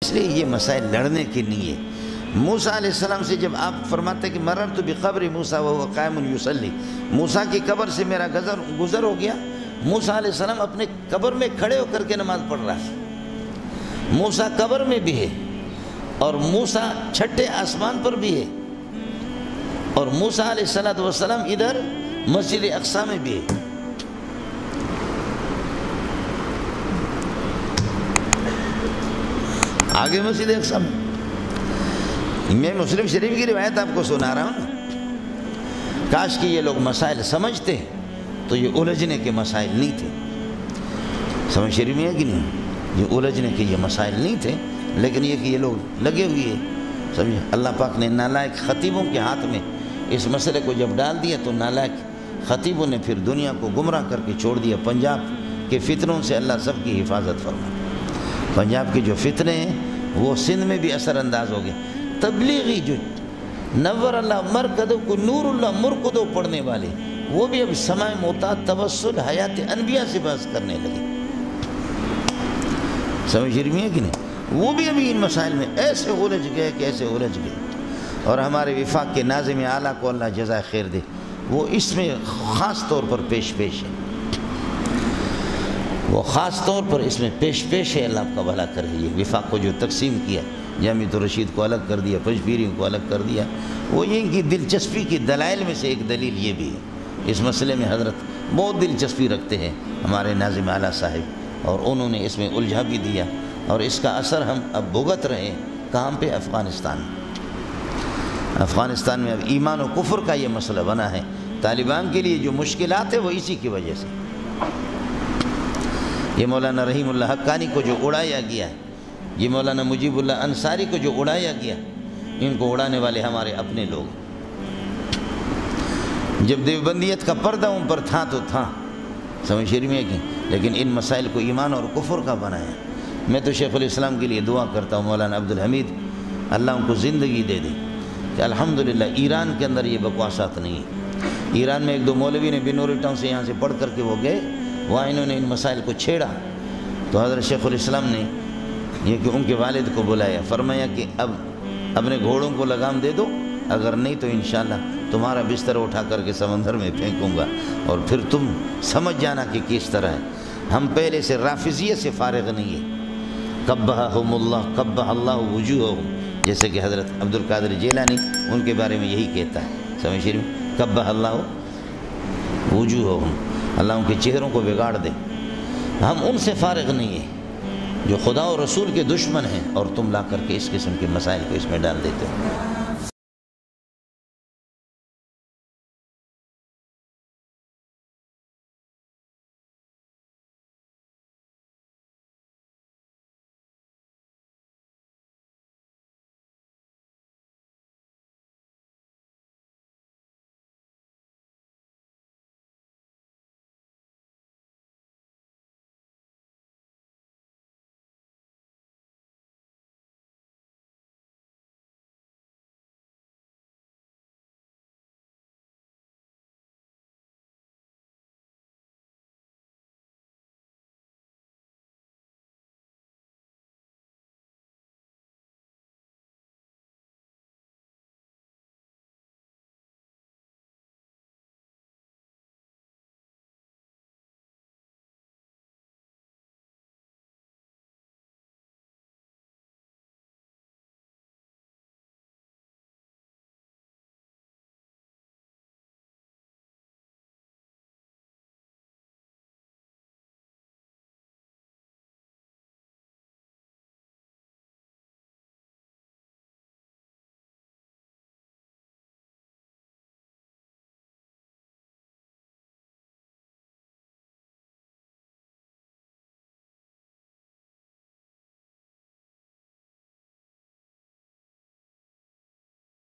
اس لیے یہ مسائل لڑنے کی نہیں ہے۔ موسیٰ علیہ السلام سے جب آپ فرماتے کہ مررت بقبر موسیٰ وہو قائم یصلی، موسیٰ کی قبر سے میرا گزر ہو گیا، موسیٰ علیہ السلام اپنے قبر میں کھڑے ہو کر کے نماز پڑھ رہا ہے۔ موسیٰ قبر میں بھی ہے اور موسیٰ چھٹے آسمان پر بھی ہے، اور موسیٰ علیہ السلام ادھر مسجد اقصی میں بھی ہے۔ آگے مسجد اقصی میں مسلم شریف کی روایت آپ کو سنا رہا ہوں نا۔ کاش کہ یہ لوگ مسائل سمجھتے تو یہ الجھنے کے مسائل نہیں تھے۔ سمجھ شریف میں ہے کہ نہیں؟ یہ الجھنے کے یہ مسائل نہیں تھے، لیکن یہ کہ یہ لوگ لگے ہوئے ہیں۔ سمجھے اللہ پاک نے نالائق خطیبوں کے ہاتھ میں اس مسئلے کو جب ڈال دیا تو نالائق خطیبوں نے پھر دنیا کو گمراہ کر کے چھوڑ دیا۔ پنجاب کے فتنوں سے اللہ سب کی حفاظت فرمائے۔ پنجاب کے جو فتنے ہیں وہ سندھ میں بھی اثر انداز ہو گئے۔ تبلیغی جو نور اللہ مرکدو کو نور اللہ مرکدو پڑھنے والے، وہ بھی اب سماع معتاد توسل حیات انبیاء سے بحث کرنے لگے۔ سمجھ رہی ہے کہ نہیں؟ وہ بھی ابھی ان مسائل میں ایسے الجھ گئے کہ ایسے الجھ گئے۔ اور ہمارے وفاق کے ناظم اعلیٰ کو اللہ جزائے خیر دے، وہ اس میں خاص طور پر پیش ہے، وہ خاص طور پر اس میں پیش ہے۔ اللہ آپ کا بھلا کرے۔ یہ وفاق کو جو تقسیم کیا، جامعۃ الرشید کو الگ کر دیا، پنجپیریوں کو الگ کر دیا، وہ ان کی دلچسپی کی دلائل میں سے ایک دلیل یہ بھی ہے۔ اس مسئلے میں حضرت بہت دلچسپی رکھتے ہیں ہمارے ناظم اعلیٰ صاحب، اور انہوں نے اس میں الجھا بھی دیا، اور اس کا اثر ہم اب بھگت رہے ہیں۔ کہاں پہ؟ افغانستان میں۔ افغانستان میں اب ایمان و کفر کا یہ مسئلہ بنا ہے۔ طالبان کے لیے جو مشکلات ہیں وہ اسی کی وجہ سے۔ یہ مولانا رحیم اللہ حقانی کو جو اڑایا گیا ہے، یہ مولانا مجیب اللہ انصاری کو جو اڑایا گیا، ان کو اڑانے والے ہمارے اپنے لوگ۔ جب دیوبندیت کا پردہ ان پر تھا تو تھا، سمجھ رہی ہے کہ، لیکن ان مسائل کو ایمان اور کفر کا بنایا۔ میں تو شیخ الاسلام کے لیے دعا کرتا ہوں، مولانا عبدالحمید اللہ ان کو زندگی دے دے، کہ الحمدللہ ایران کے اندر یہ بکواسات نہیں ہے۔ ایران میں ایک دو مولوی نے بنوری ٹاؤن سے یہاں سے پڑھ کر کے وہ گئے، وہاں انہوں نے ان مسائل کو چھیڑا، تو حضرت شیخ الاسلام نے یہ کہ ان کے والد کو بلایا، فرمایا کہ اب اپنے گھوڑوں کو لگام دے دو، اگر نہیں تو انشاءاللہ تمہارا بستر اٹھا کر کے سمندر میں پھینکوں گا، اور پھر تم سمجھ جانا کہ کس طرح ہے۔ ہم پہلے سے رافضیت سے فارغ نہیں ہیں۔ قبحہم اللہ قبح اللہ وجوہہم، جیسے کہ حضرت عبد القادر جیلانی ان کے بارے میں یہی کہتا ہے، سمجھ رہی ہیں؟ قبح اللہ وجوہہم، اللہ ان کے چہروں کو بگاڑ دے۔ ہم ان سے فارغ نہیں ہیں جو خدا و رسول کے دشمن ہیں، اور تم لا کر کے اس قسم کے مسائل کو اس میں ڈال دیتے ہو۔